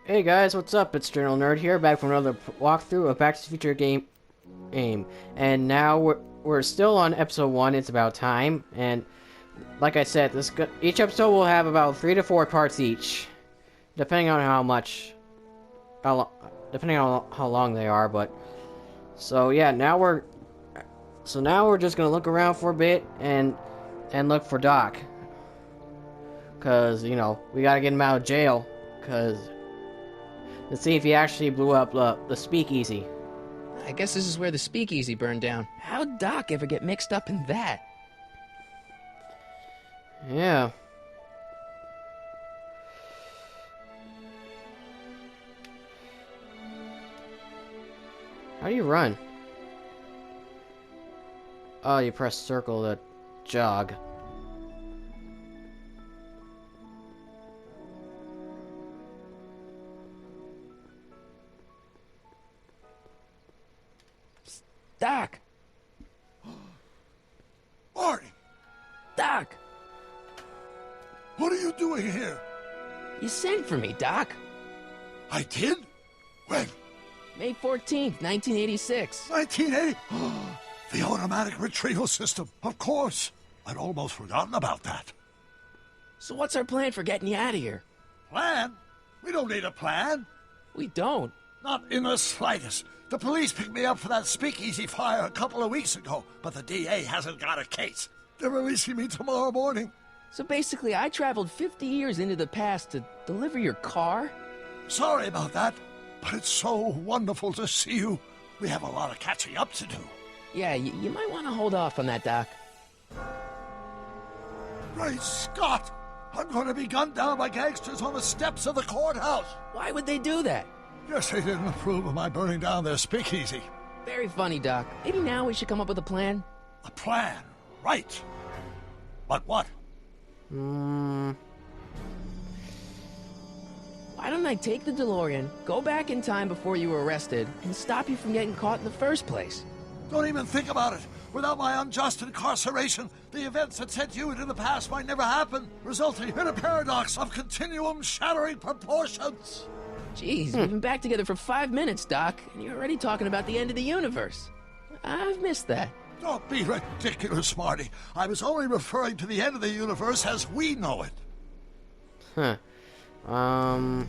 Hey guys, what's up? It's Journal Nerd here, back from another walkthrough of Back to the Future game, and now we're still on episode 1. It's about time, and like I said, each episode will have about 3 to 4 parts each, depending on depending on how long they are. But so yeah, now we're just gonna look around for a bit and look for Doc, cause we gotta get him out of jail, cause. To see if he actually blew up the speakeasy. I guess this is where the speakeasy burned down. How'd Doc ever get mixed up in that? Yeah. How do you run? Oh, you press circle to jog. Doc! Marty! Doc! What are you doing here? You sent for me, Doc. I did? When? May 14th, 1986. 1980? The automatic retrieval system, of course. I'd almost forgotten about that. So what's our plan for getting you out of here? Plan? We don't need a plan. We don't. Not in the slightest. The police picked me up for that speakeasy fire a couple of weeks ago, but the DA hasn't got a case. They're releasing me tomorrow morning. So basically, I traveled 50 years into the past to deliver your car? Sorry about that, but it's so wonderful to see you. We have a lot of catching up to do. Yeah, you might want to hold off on that, Doc. Great Scott! I'm going to be gunned down by gangsters on the steps of the courthouse. Why would they do that? Guess they didn't approve of my burning down their speakeasy. Very funny, Doc. Maybe now we should come up with a plan? A plan, right. But what? Why don't I take the DeLorean, go back in time before you were arrested, and stop you from getting caught in the first place? Don't even think about it. Without my unjust incarceration, the events that sent you into the past might never happen, resulting in a paradox of continuum-shattering proportions. Jeez, we've been back together for 5 minutes, Doc, and you're already talking about the end of the universe. I've missed that. Don't be ridiculous, Marty. I was only referring to the end of the universe as we know it. Huh. Well,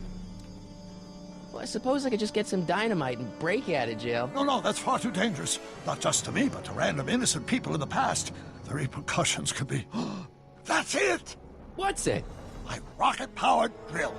I suppose I could just get some dynamite and break you out of jail. No, that's far too dangerous. Not just to me, but to random innocent people in the past. The repercussions could be... That's it! What's it? My rocket-powered drill.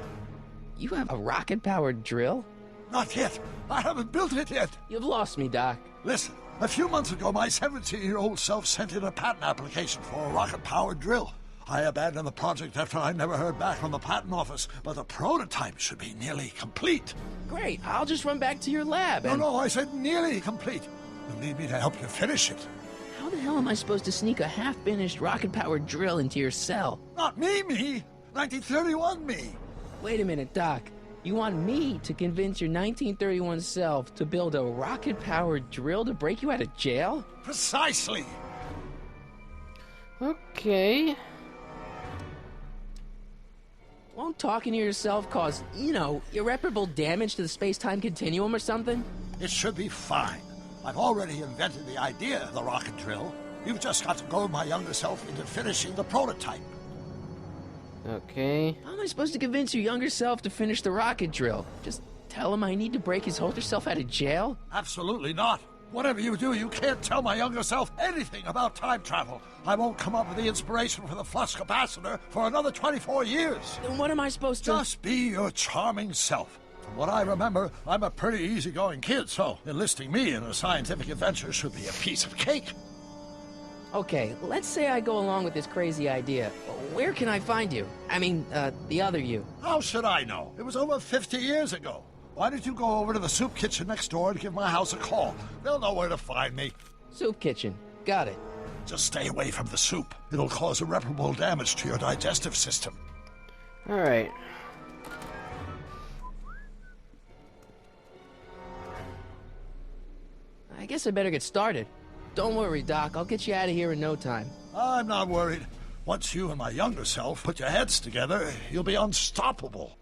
You have a rocket-powered drill? Not yet. I haven't built it yet. You've lost me, Doc. Listen, a few months ago, my 17-year-old self sent in a patent application for a rocket-powered drill. I abandoned the project after I never heard back from the patent office, but the prototype should be nearly complete. Great, I'll just run back to your lab and... No, I said nearly complete. You'll need me to help you finish it. How the hell am I supposed to sneak a half-finished rocket-powered drill into your cell? Not me. 1931 me. Wait a minute, Doc. You want me to convince your 1931 self to build a rocket-powered drill to break you out of jail? Precisely. Okay. Won't talking to yourself cause, irreparable damage to the space-time continuum or something? It should be fine. I've already invented the idea of the rocket drill. You've just got to goad my younger self into finishing the prototype. Okay. How am I supposed to convince your younger self to finish the rocket drill? Just tell him I need to break his older self out of jail? Absolutely not. Whatever you do, you can't tell my younger self anything about time travel. I won't come up with the inspiration for the flux capacitor for another 24 years. Then what am I supposed to... Just be your charming self. From what I remember, I'm a pretty easygoing kid, so enlisting me in a scientific adventure should be a piece of cake. Okay, let's say I go along with this crazy idea. Where can I find you? I mean, the other you. How should I know? It was over 50 years ago. Why don't you go over to the soup kitchen next door and give my house a call? They'll know where to find me. Soup kitchen. Got it. Just stay away from the soup. It'll cause irreparable damage to your digestive system. Alright. I guess I better get started. Don't worry, Doc. I'll get you out of here in no time. I'm not worried. Once you and my younger self put your heads together, you'll be unstoppable.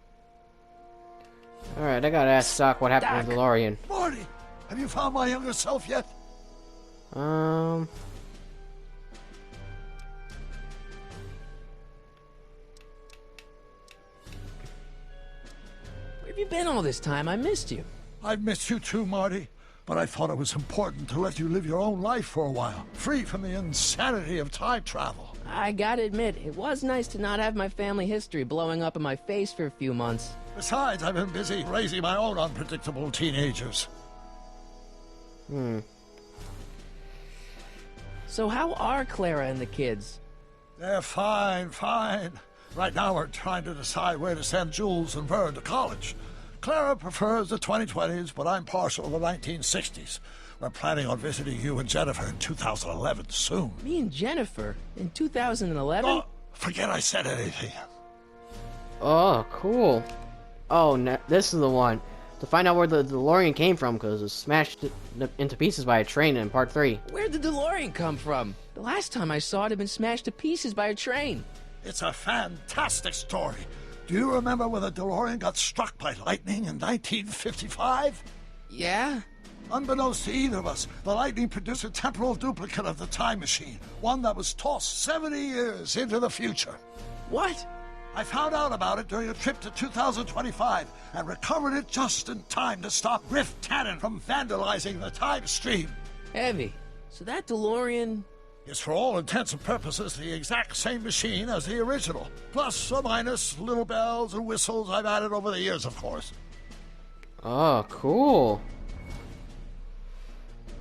Alright, I gotta ask Doc what happened to the DeLorean. Marty, have you found my younger self yet? Um... Where have you been all this time? I missed you. I've missed you too, Marty. But I thought it was important to let you live your own life for a while, free from the insanity of time travel. I gotta admit, it was nice to not have my family history blowing up in my face for a few months. Besides, I've been busy raising my own unpredictable teenagers. So how are Clara and the kids? They're fine, fine. Right now we're trying to decide where to send Jules and Vern to college. Clara prefers the 2020s, but I'm partial to the 1960s. We're planning on visiting you and Jennifer in 2011 soon. Me and Jennifer? In 2011? Oh, forget I said anything. Oh, cool. Oh, this is the one. To find out where the DeLorean came from, because it was smashed into pieces by a train in Part 3. Where'd the DeLorean come from? The last time I saw it had been smashed to pieces by a train. It's a fantastic story. Do you remember when the DeLorean got struck by lightning in 1955? Yeah? Unbeknownst to either of us, the lightning produced a temporal duplicate of the time machine, one that was tossed 70 years into the future. What? I found out about it during a trip to 2025 and recovered it just in time to stop Griff Tannen from vandalizing the time stream. Heavy. So that DeLorean... It's for all intents and purposes the exact same machine as the original. Plus or minus little bells and whistles I've added over the years, of course. Oh, cool.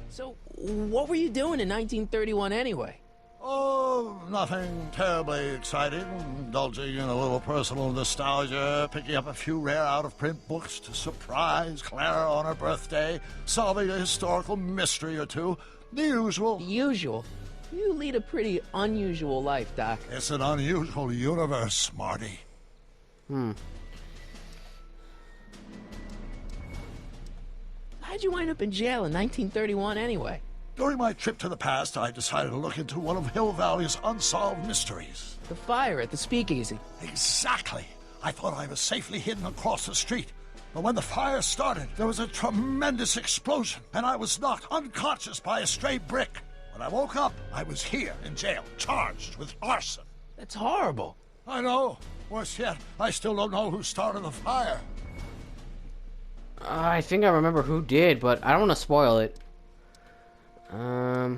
So, what were you doing in 1931 anyway? Oh, nothing terribly exciting. Indulging in a little personal nostalgia, picking up a few rare out-of-print books to surprise Clara on her birthday, solving a historical mystery or two. The usual. The usual? You lead a pretty unusual life, Doc. It's an unusual universe, Marty. How'd you wind up in jail in 1931 anyway? During my trip to the past, I decided to look into one of Hill Valley's unsolved mysteries. The fire at the Speakeasy. Exactly. I thought I was safely hidden across the street. But when the fire started, there was a tremendous explosion, and I was knocked unconscious by a stray brick. When I woke up, I was here in jail, charged with arson. That's horrible. I know. Worse yet, I still don't know who started the fire. I think I remember who did, but I don't want to spoil it. Edna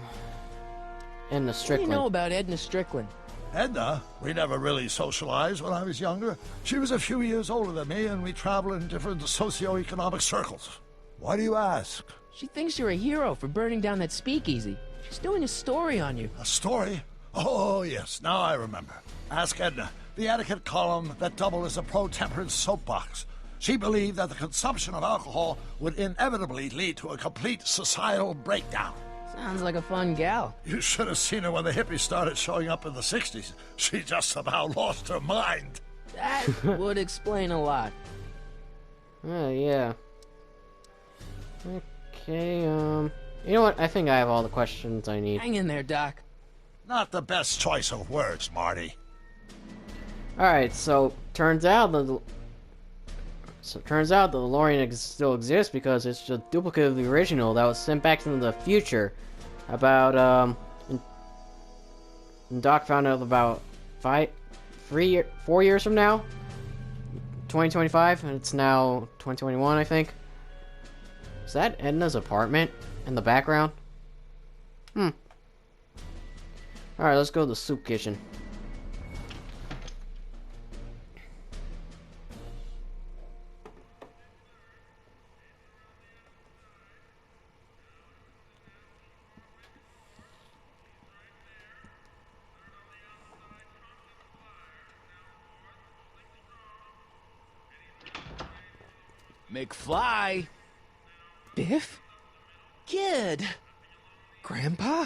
What do Strickland. you know about Edna Strickland? Edna, we never really socialized when I was younger. She was a few years older than me, and we traveled in different socioeconomic circles. Why do you ask? She thinks you're a hero for burning down that Speakeasy. She's doing a story on you. A story? Oh, yes, now I remember. Ask Edna, the etiquette column that doubled as a pro-temperance soapbox. She believed that the consumption of alcohol would inevitably lead to a complete societal breakdown. Sounds like a fun gal. You should have seen her when the hippies started showing up in the 60s. She just about lost her mind. That would explain a lot. Oh, yeah. Okay, you know what? I think I have all the questions I need. Hang in there, Doc. Not the best choice of words, Marty. Alright, so turns out the DeLorean still exists because it's just a duplicate of the original that was sent back into the future. About and Doc found out about 4 years from now, 2025, and it's now 2021, I think. Is that Edna's apartment in the background? Alright, let's go to the soup kitchen. McFly! Biff? Kid! Grandpa?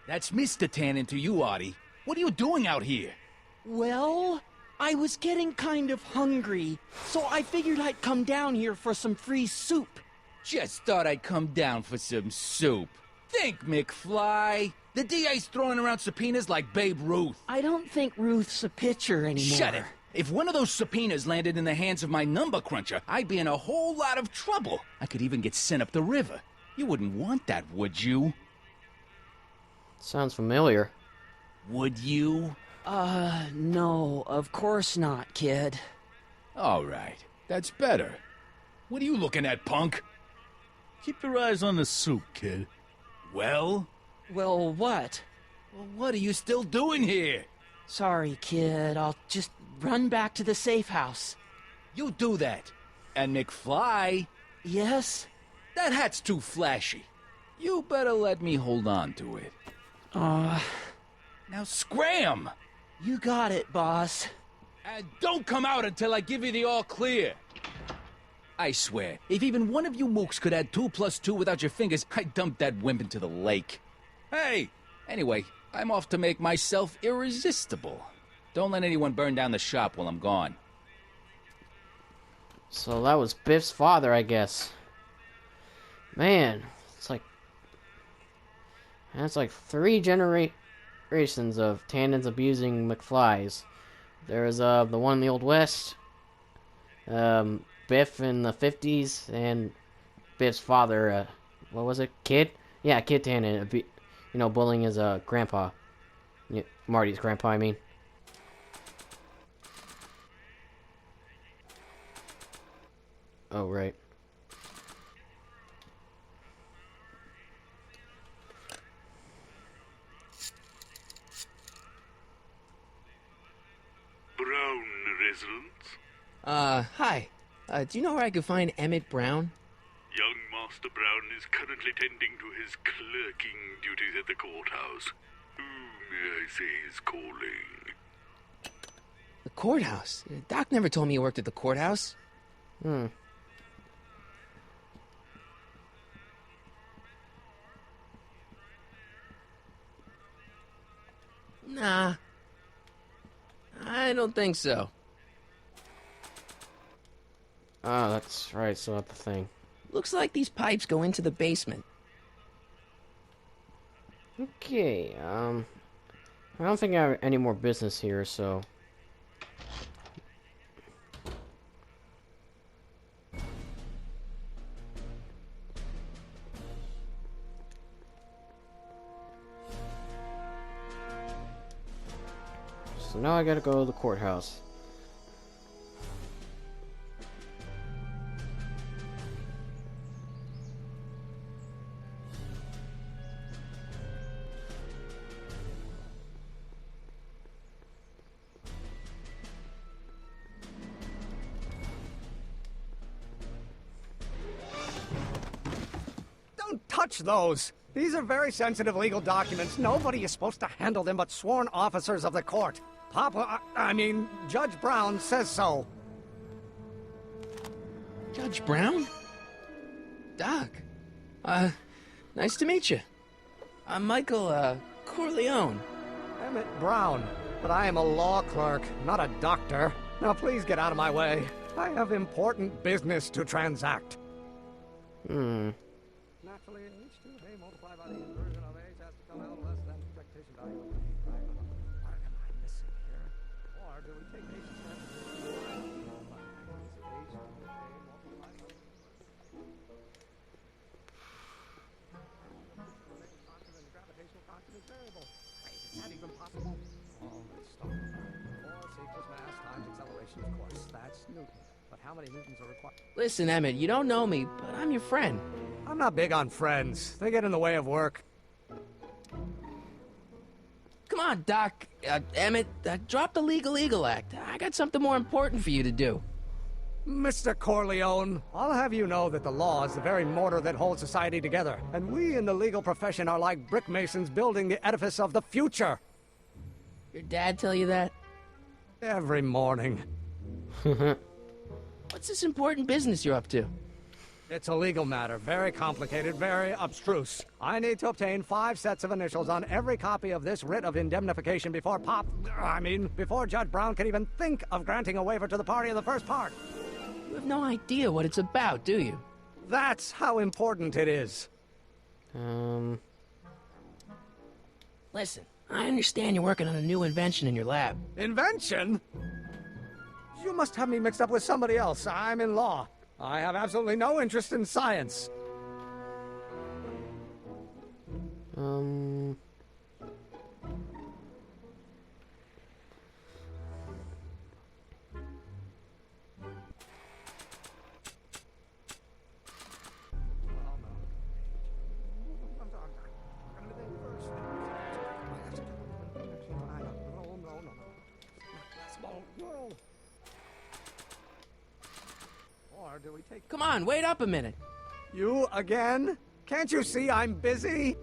That's Mr. Tannen to you, Artie. What are you doing out here? Well, I was getting kind of hungry, so I figured I'd come down here for some free soup. Just thought I'd come down for some soup. Think, McFly. The DA's throwing around subpoenas like Babe Ruth. I don't think Ruth's a pitcher anymore. Shut it. If one of those subpoenas landed in the hands of my number cruncher, I'd be in a whole lot of trouble. I could even get sent up the river. You wouldn't want that, would you? Sounds familiar. Would you? No, of course not, kid. All right, that's better. What are you looking at, punk? Keep your eyes on the soup, kid. Well? Well, what? Well, what are you still doing here? Sorry, kid. I'll just run back to the safe house. You do that. And McFly, Yes? that hat's too flashy. You better let me hold on to it. Now scram! You got it, boss. And don't come out until I give you the all clear. I swear, if even one of you mooks could add 2 + 2 without your fingers, I'd dump that wimp into the lake. Hey! Anyway, I'm off to make myself irresistible. Don't let anyone burn down the shop while I'm gone. So that was Biff's father, I guess. Man, that's like 3 generations of Tandons abusing McFlys. There's the one in the Old West, Biff in the 50s, and Biff's father, what was it, Kid? Yeah, Kid Tandon, bullying his grandpa. Yeah, Marty's grandpa, I mean. Oh, right. Brown residence? Hi. Do you know where I could find Emmett Brown? Young Master Brown is currently tending to his clerking duties at the courthouse. Who, may I say, is calling? The courthouse? Doc never told me he worked at the courthouse. Nah. I don't think so. Oh, that's right, so that's the thing. Looks like these pipes go into the basement. Okay, I don't think I have any more business here, so... So now I gotta go to the courthouse. Don't touch those! These are very sensitive legal documents. Nobody is supposed to handle them but sworn officers of the court. Judge Brown says so. Judge Brown? Doc. Nice to meet you. I'm Michael, Corleone. Emmett Brown. But I am a law clerk, not a doctor. Now please get out of my way. I have important business to transact. Hmm. Naturally, H2A multiplied by the inversion of H has to come out less than expectation value of P prime. What am I missing here? Or do we take H gravitational constant is variable. Wait, is that even possible? Oh, let's stop. Force equals mass times acceleration, of course. That's Newton. But how many Newtons are required? Listen, Emmett, you don't know me, but I'm your friend. I'm not big on friends. They get in the way of work. Come on, Doc. Emmett, drop the Legal Eagle Act. I got something more important for you to do. Mr. Corleone, I'll have you know that the law is the very mortar that holds society together, and we in the legal profession are like brick masons building the edifice of the future. Your dad tell you that? Every morning. What's this important business you're up to? It's a legal matter, very complicated, very abstruse. I need to obtain 5 sets of initials on every copy of this writ of indemnification before before Judge Brown can even think of granting a waiver to the party of the first part. You have no idea what it's about, do you? That's how important it is. Listen, I understand you're working on a new invention in your lab. Invention? You must have me mixed up with somebody else. I'm in law. I have absolutely no interest in science. Or do we take... Come on, wait up a minute. You again? Can't you see I'm busy?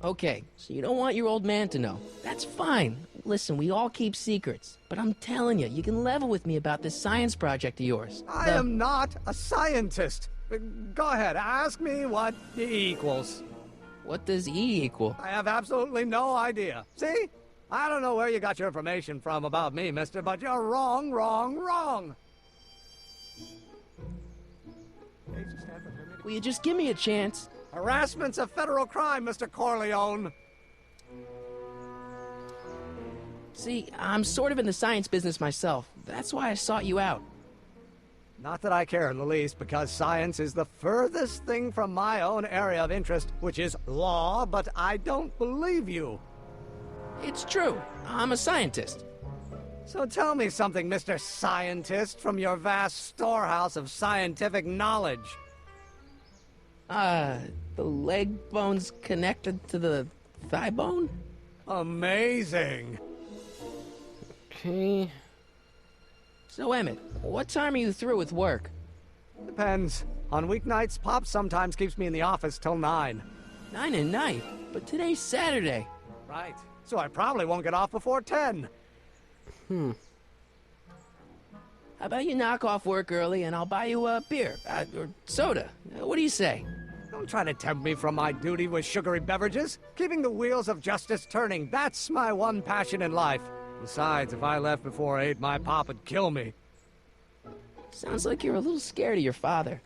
Okay, so you don't want your old man to know. That's fine. Listen, we all keep secrets. But I'm telling you, you can level with me about this science project of yours. I am not a scientist. Go ahead, ask me what E equals. What does E equal? I have absolutely no idea. See? I don't know where you got your information from about me, mister, but you're wrong, wrong, wrong. Will you just give me a chance? Harassment's a federal crime, Mr. Corleone. See, I'm sort of in the science business myself. That's why I sought you out. Not that I care in the least, because science is the furthest thing from my own area of interest, which is law, but I don't believe you. It's true. I'm a scientist. So tell me something, Mr. Scientist, from your vast storehouse of scientific knowledge. The leg bone's connected to the thigh bone? Amazing. Okay. So, Emmett, what time are you through with work? Depends. On weeknights, Pop sometimes keeps me in the office till 9. 9 at night? But today's Saturday. Right. So I probably won't get off before 10. How about you knock off work early and I'll buy you a beer, or soda. What do you say? Don't try to tempt me from my duty with sugary beverages. Keeping the wheels of justice turning, that's my one passion in life. Besides, if I left before 8, my pop would kill me. Sounds like you're a little scared of your father.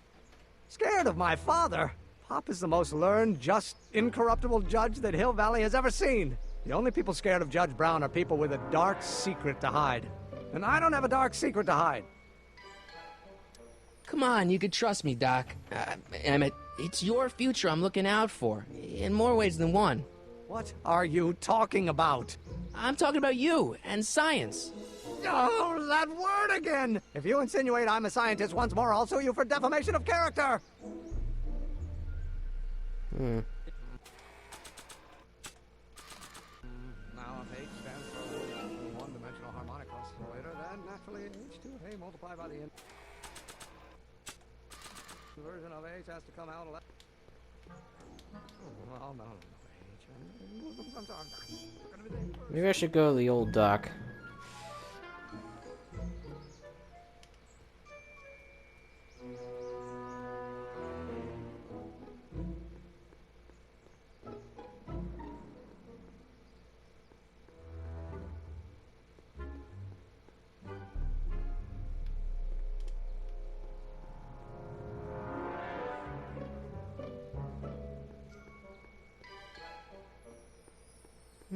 Scared of my father? Pop is the most learned, just, incorruptible judge that Hill Valley has ever seen. The only people scared of Judge Brown are people with a dark secret to hide. And I don't have a dark secret to hide. Come on, you could trust me, Doc. Emmett, it's your future I'm looking out for, in more ways than one. What are you talking about? I'm talking about you and science. Oh, that word again! If you insinuate I'm a scientist once more, I'll sue you for defamation of character! Now if H stands for one-dimensional harmonic oscillator, then naturally H2A multiplied by the inversion of H has to come out. Oh, no. Maybe I should go to the old dock.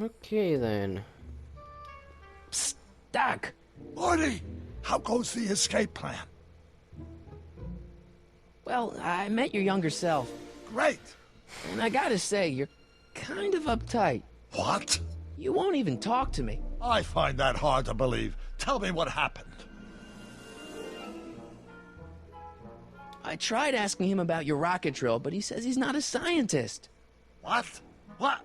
Okay, then. Psst, Doc! Morty, how goes the escape plan? Well, I met your younger self, Great. and I gotta say, you're kind of uptight. What? You won't even talk to me. I find that hard to believe. Tell me what happened. I tried asking him about your rocket drill, but he says he's not a scientist. What? What?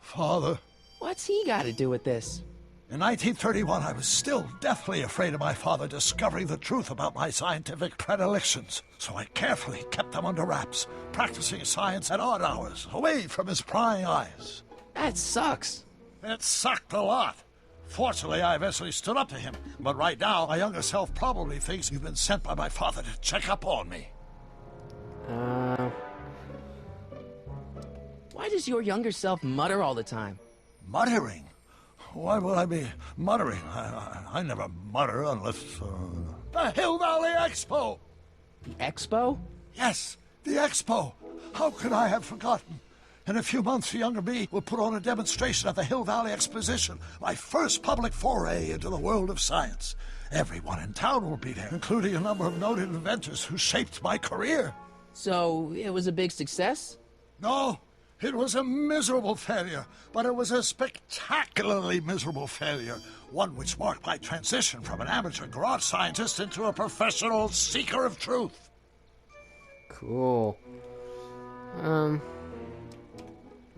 Father. What's he got to do with this? In 1931, I was still deathly afraid of my father discovering the truth about my scientific predilections, so I carefully kept them under wraps, practicing science at odd hours, away from his prying eyes. That sucks. It sucked a lot. Fortunately, I eventually stood up to him, but right now, my younger self probably thinks you've been sent by my father to check up on me. Why does your younger self mutter all the time? Muttering? Why would I be muttering? I never mutter unless... The Hill Valley Expo! Expo? Yes, the Expo! How could I have forgotten? In a few months, the younger me will put on a demonstration at the Hill Valley Exposition, my first public foray into the world of science. Everyone in town will be there, including a number of noted inventors who shaped my career. So, it was a big success? No, it was a miserable failure, but it was a spectacularly miserable failure. One which marked my transition from an amateur garage scientist into a professional seeker of truth. Cool.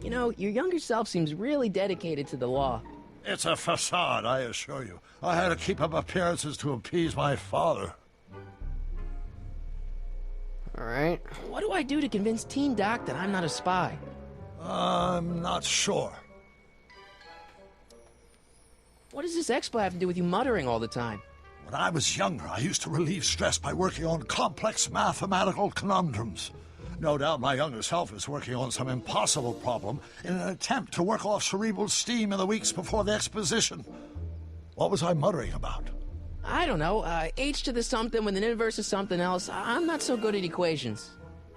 You know, your younger self seems really dedicated to the law. It's a facade, I assure you. I had to keep up appearances to appease my father. Alright. What do I do to convince Teen Doc that I'm not a spy? I'm not sure. What does this expo have to do with you muttering all the time? When I was younger, I used to relieve stress by working on complex mathematical conundrums. No doubt my younger self is working on some impossible problem in an attempt to work off cerebral steam in the weeks before the exposition. What was I muttering about? I don't know, h to the something with an inverse of something else. I'm not so good at equations.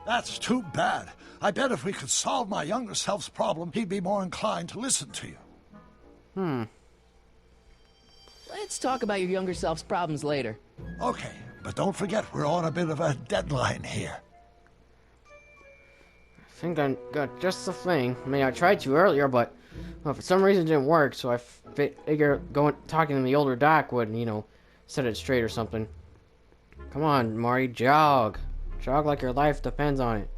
That's too bad. I bet if we could solve my younger self's problem, he'd be more inclined to listen to you. Let's talk about your younger self's problems later. Okay, but don't forget we're on a bit of a deadline here. I think I got just the thing. I mean, I tried to earlier, but well, for some reason it didn't work, so I figured talking to the older Doc would, you know, set it straight or something. Come on, Marty, jog. Jog like your life depends on it.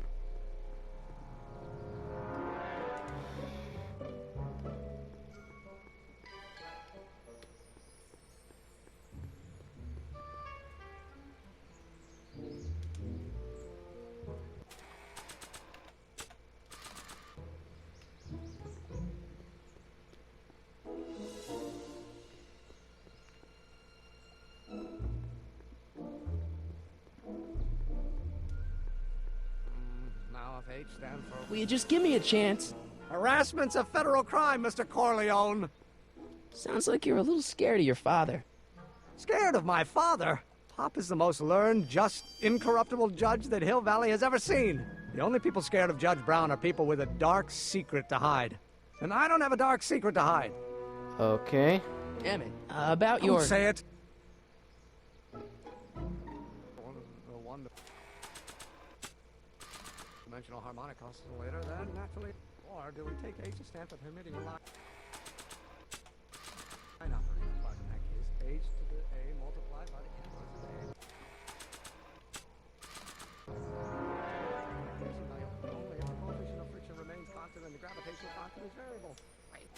Now if H stands for... Will you just give me a chance? Harassment's a federal crime, Mr. Corleone. Sounds like you're a little scared of your father. Scared of my father? Pop is the most learned, just, incorruptible judge that Hill Valley has ever seen. The only people scared of Judge Brown are people with a dark secret to hide. And I don't have a dark secret to hide. Okay. Damn it. About Don't your... say it. Dimensional harmonic oscillator, then naturally... Or do we take H's stand for permitting a line? Line operator, but in that case, H to the A multiplied by the inverse of A. Only if the coefficient of friction remains constant and the gravitational constant is variable. Right.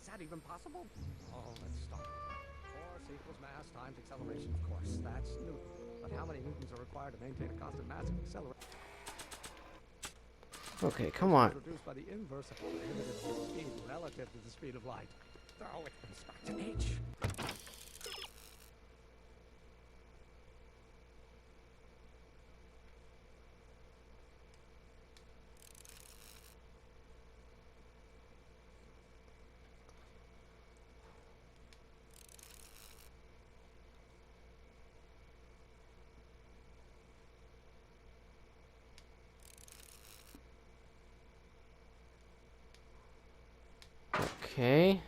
Is that even possible? Oh, let's start. Force equals mass times acceleration, of course. That's Newton. But how many newtons are required to maintain a constant mass and acceleration? Okay, come on. Reduced by the inverse of the unit of speed relative to the speed of light. Oh, it brings back to H. Okay.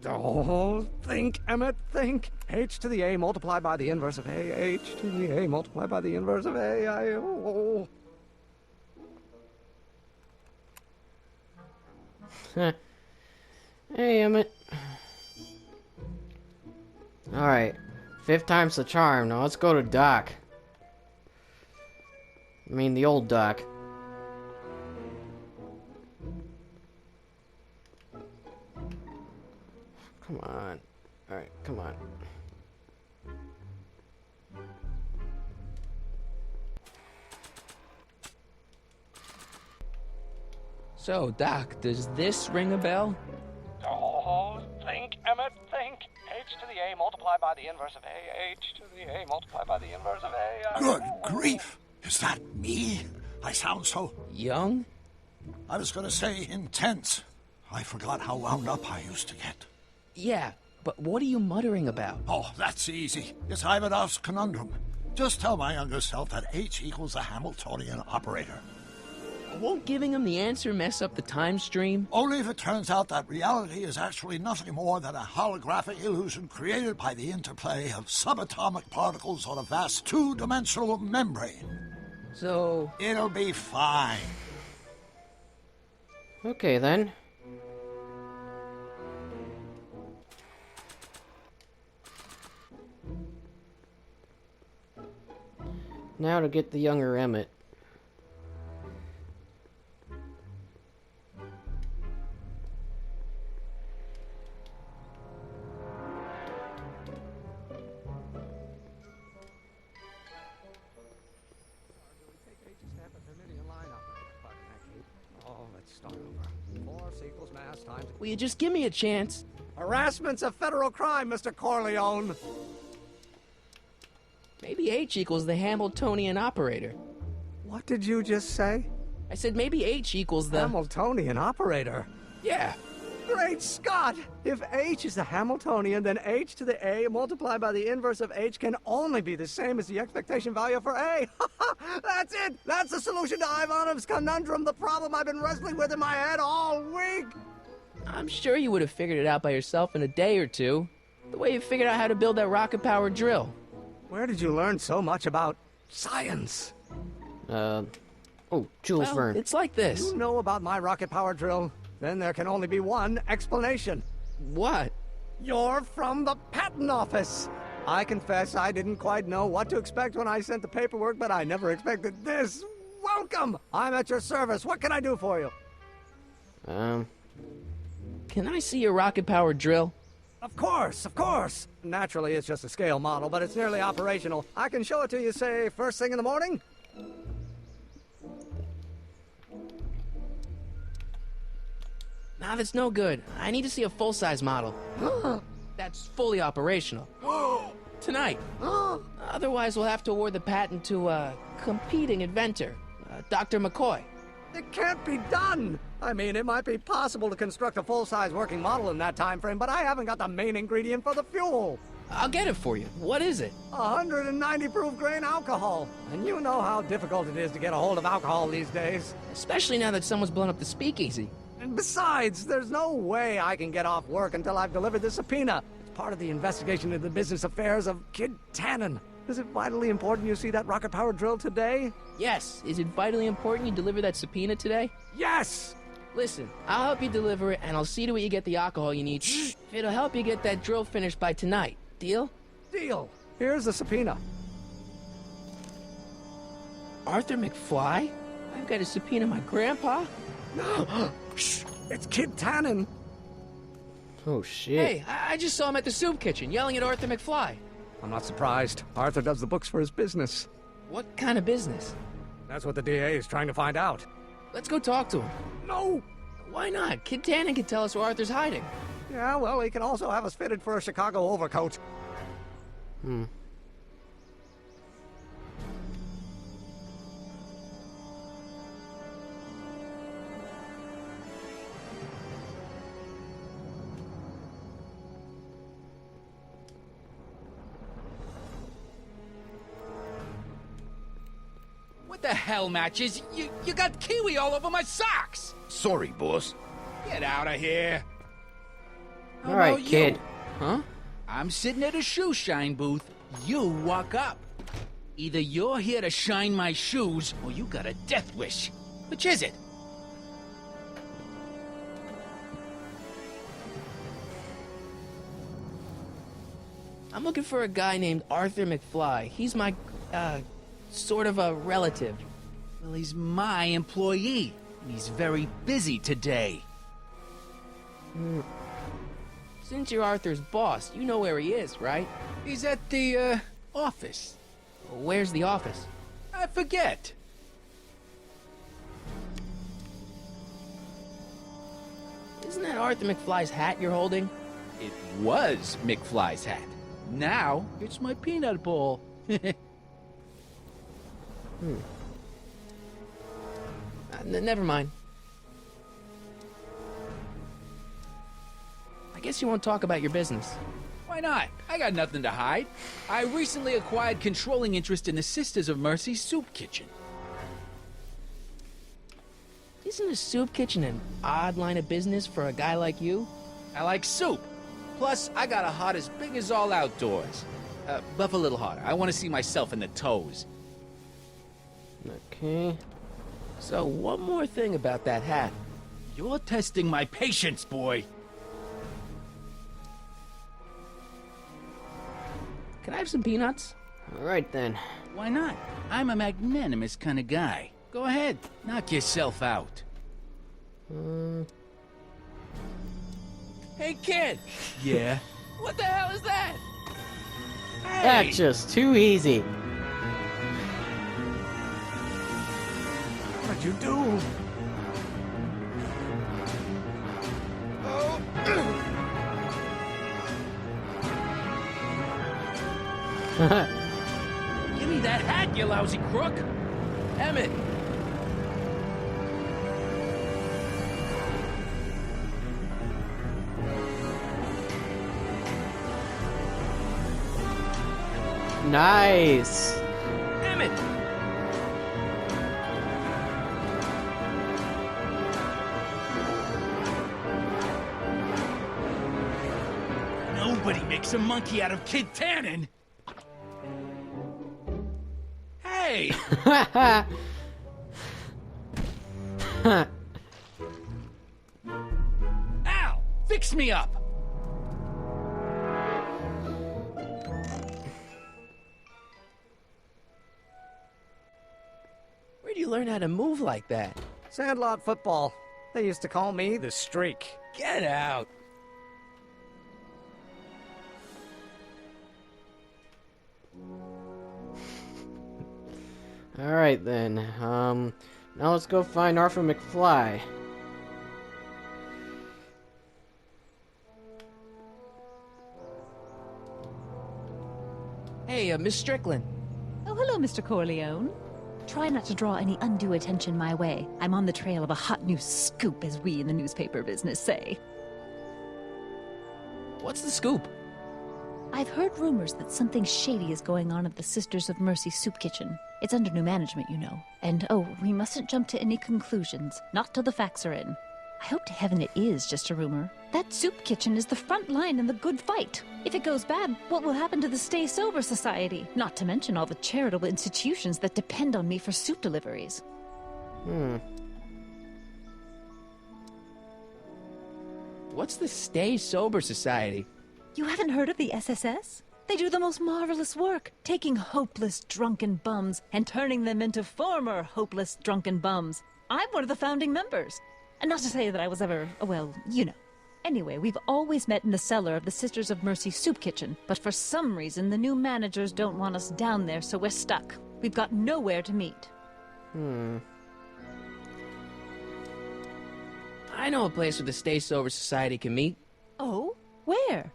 Oh, think, Emmett, think. H to the A multiplied by the inverse of A. H to the A multiplied by the inverse of A. Hey, Emmett. Alright. 5th time's the charm. Now let's go to Doc. I mean, the old Doc. Come on. Alright, come on. So, Doc, does this ring a bell? Oh, think, Emmett, think. H to the A multiplied by the inverse of A. H to the A multiplied by the inverse of A. Good grief! Is that me? I sound so... Young? I was gonna say intense. I forgot how wound up I used to get. Yeah, but what are you muttering about? Oh, that's easy. It's Ivanov's conundrum. Just tell my younger self that H equals the Hamiltonian operator. Won't giving him the answer mess up the time stream? Only if it turns out that reality is actually nothing more than a holographic illusion created by the interplay of subatomic particles on a vast two-dimensional membrane. So... It'll be fine. Okay, then. Now to get the younger Emmett. Oh, let's start over. Force equals mass times... Will you just give me a chance? Harassment's a federal crime, Mr. Corleone. Maybe H equals the Hamiltonian operator. What did you just say? I said maybe H equals the... Hamiltonian operator. Yeah. Great Scott! If H is the Hamiltonian, then H to the A multiplied by the inverse of H can only be the same as the expectation value for A. That's it! That's the solution to Ivanov's conundrum, the problem I've been wrestling with in my head all week! I'm sure you would have figured it out by yourself in a day or two. The way you figured out how to build that rocket-powered drill. Where did you learn so much about science? Oh, Jules Well, Verne. it's like this. You know about my rocket-powered drill? Then there can only be one explanation. What? You're from the patent office. I confess I didn't quite know what to expect when I sent the paperwork, but I never expected this. Welcome! I'm at your service. What can I do for you? Can I see your rocket-powered drill? Of course, of course. Naturally, it's just a scale model, but it's nearly operational. I can show it to you, say, first thing in the morning? Nah, that's no good. I need to see a full-size model. That's fully operational. Tonight. Otherwise, we'll have to award the patent to a competing inventor, Dr. McCoy. It can't be done! I mean, it might be possible to construct a full-size working model in that time frame, but I haven't got the main ingredient for the fuel. I'll get it for you. What is it? 190 proof grain alcohol. And you know how difficult it is to get a hold of alcohol these days. Especially now that someone's blown up the speakeasy. And besides, there's no way I can get off work until I've delivered the subpoena. It's part of the investigation into the business affairs of Kid Tannen. Is it vitally important you see that rocket-powered drill today? Yes. Is it vitally important you deliver that subpoena today? Yes! Listen, I'll help you deliver it, and I'll see to it you get the alcohol you need. If it'll help you get that drill finished by tonight. Deal? Deal. Here's the subpoena. Arthur McFly? I've got to subpoena my grandpa? Shh! It's Kid Tannen. Oh, shit. Hey, I just saw him at the soup kitchen yelling at Arthur McFly. I'm not surprised. Arthur does the books for his business. What kind of business? That's what the DA is trying to find out. Let's go talk to him. No! Why not? Kid Tannen can tell us where Arthur's hiding. Yeah, well, he can also have us fitted for a Chicago overcoat. What the hell, Matches? You got kiwi all over my socks! Sorry, boss. Get out of here. How All right, about you? kid. Huh? I'm sitting at a shoe shine booth. You walk up. Either you're here to shine my shoes, or you got a death wish. Which is it? I'm looking for a guy named Arthur McFly. He's my, sort of a relative. Well, he's my employee. And he's very busy today. Since you're Arthur's boss, you know where he is, right? He's at the, office. Where's the office? I forget. Isn't that Arthur McFly's hat you're holding? It was McFly's hat. Now, it's my peanut ball. Never mind. I guess you won't talk about your business. Why Why not? I got nothing to hide. I recently acquired controlling interest in the Sisters of Mercy Soup Kitchen. Isn't a soup kitchen an odd line of business for a guy like you? I like soup. Plus, I got a heart as big as all outdoors. Buff a little harder. I want to see myself in the toes. Okay. So, one more thing about that hat. You're testing my patience, boy. Can I have some peanuts? Alright then. Why not? I'm a magnanimous kind of guy. Go ahead, knock yourself out. Hey, kid! Yeah? What the hell is that? That's just too easy. What'd you do? Give me that hat, you lousy crook! Emmett! Nice. Emmett! Nobody makes a monkey out of Kid Tannen! Hey! Ow! Fix me up! Where'd you learn how to move like that? Sandlot football. They used to call me the Streak. Get out! Alright then. Now let's go find Arthur McFly. Hey, Miss Strickland. Oh, hello, Mr. Corleone. Try not to draw any undue attention my way. I'm on the trail of a hot new scoop, as we in the newspaper business say. What's the scoop? I've heard rumors that something shady is going on at the Sisters of Mercy Soup Kitchen. It's under new management, you know. And, oh, we mustn't jump to any conclusions. Not till the facts are in. I hope to heaven it is just a rumor. That soup kitchen is the front line in the good fight. If it goes bad, what will happen to the Stay Sober Society? Not to mention all the charitable institutions that depend on me for soup deliveries. What's the Stay Sober Society? You haven't heard of the SSS? They do the most marvelous work, taking hopeless drunken bums and turning them into former hopeless drunken bums. I'm one of the founding members. And not to say that I was ever, well, you know. Anyway, we've always met in the cellar of the Sisters of Mercy Soup Kitchen, but for some reason the new managers don't want us down there, so we're stuck. We've got nowhere to meet. I know a place where the Stay Sober Society can meet. Oh? Where?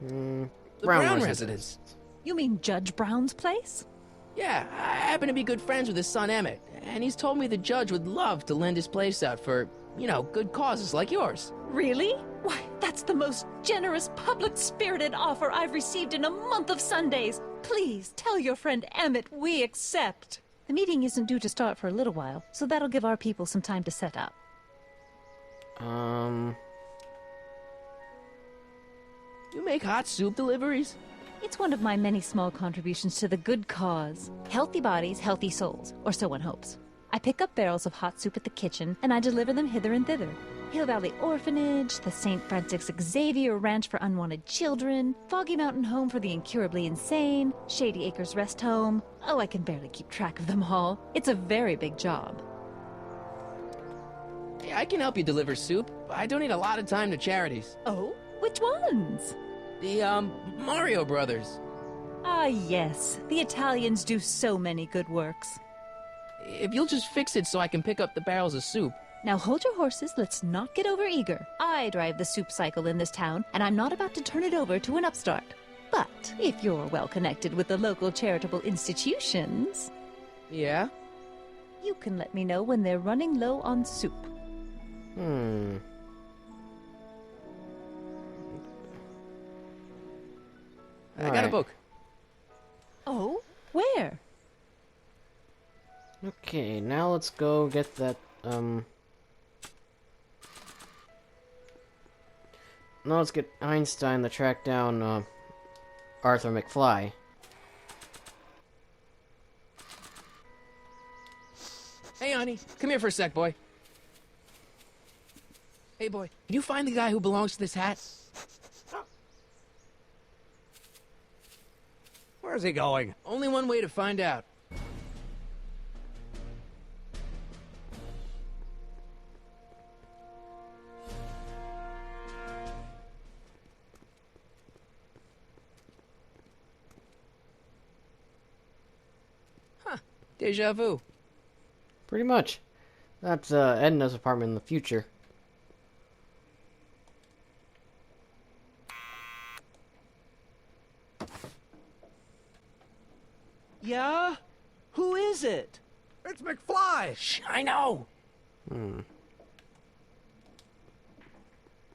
The Brown residence. You mean Judge Brown's place? Yeah, I happen to be good friends with his son Emmett, and he's told me the judge would love to lend his place out for, you know, good causes like yours. Really? Why, that's the most generous, public-spirited offer I've received in a month of Sundays. Please, tell your friend Emmett we accept. The meeting isn't due to start for a little while, so that'll give our people some time to set up. You make hot soup deliveries? It's one of my many small contributions to the good cause. Healthy bodies, healthy souls, or so one hopes. I pick up barrels of hot soup at the kitchen, and I deliver them hither and thither. Hill Valley Orphanage, the St. Francis Xavier Ranch for Unwanted Children, Foggy Mountain Home for the Incurably Insane, Shady Acres Rest Home. Oh, I can barely keep track of them all. It's a very big job. Hey, I can help you deliver soup. I donate a lot of time to charities. Oh? Which ones? The, Mario Brothers. Ah, yes. The Italians do so many good works. If you'll just fix it so I can pick up the barrels of soup. Now hold your horses, let's not get over-eager. I drive the soup cycle in this town, and I'm not about to turn it over to an upstart. But if you're well connected with the local charitable institutions... Yeah? You can let me know when they're running low on soup. I got a Alright. book. Oh? Where? Okay, now let's go get that, Now let's get Einstein to track down, Arthur McFly. Hey, honey, come here for a sec, boy. Hey, boy, can you find the guy who belongs to this hat? Where's he going? Only one way to find out. Huh. Deja vu. Pretty much. That's, Edna's apartment in the future. Yeah? Who is it? It's McFly! Shh, I know!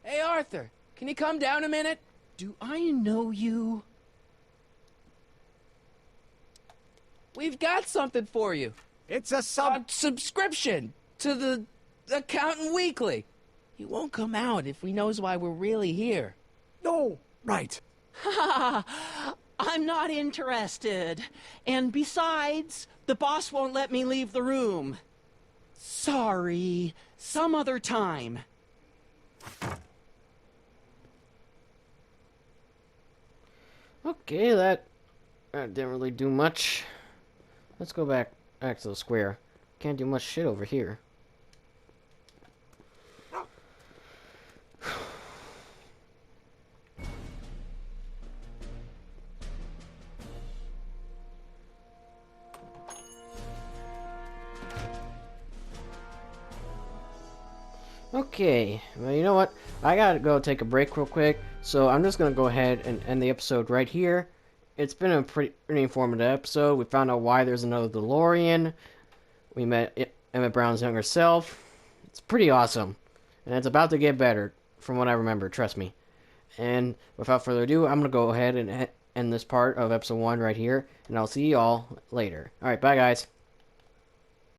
Hey, Arthur, can you come down a minute? Do I know you? We've got something for you. It's a A subscription to the Accountant Weekly. He won't come out if he knows why we're really here. No! Right. I'm not interested. And besides, the boss won't let me leave the room. Sorry. Some other time. Okay, that didn't really do much. Let's go back to the square. Can't do much shit over here. Okay, well, you know what? I gotta go take a break real quick, so I'm just gonna go ahead and end the episode right here. It's been a pretty informative episode. We found out why there's another DeLorean. We met Emmett Brown's younger self. It's pretty awesome, and it's about to get better, from what I remember, trust me. And without further ado, I'm gonna go ahead and end this part of episode 1 right here, and I'll see y'all later. Alright, bye guys.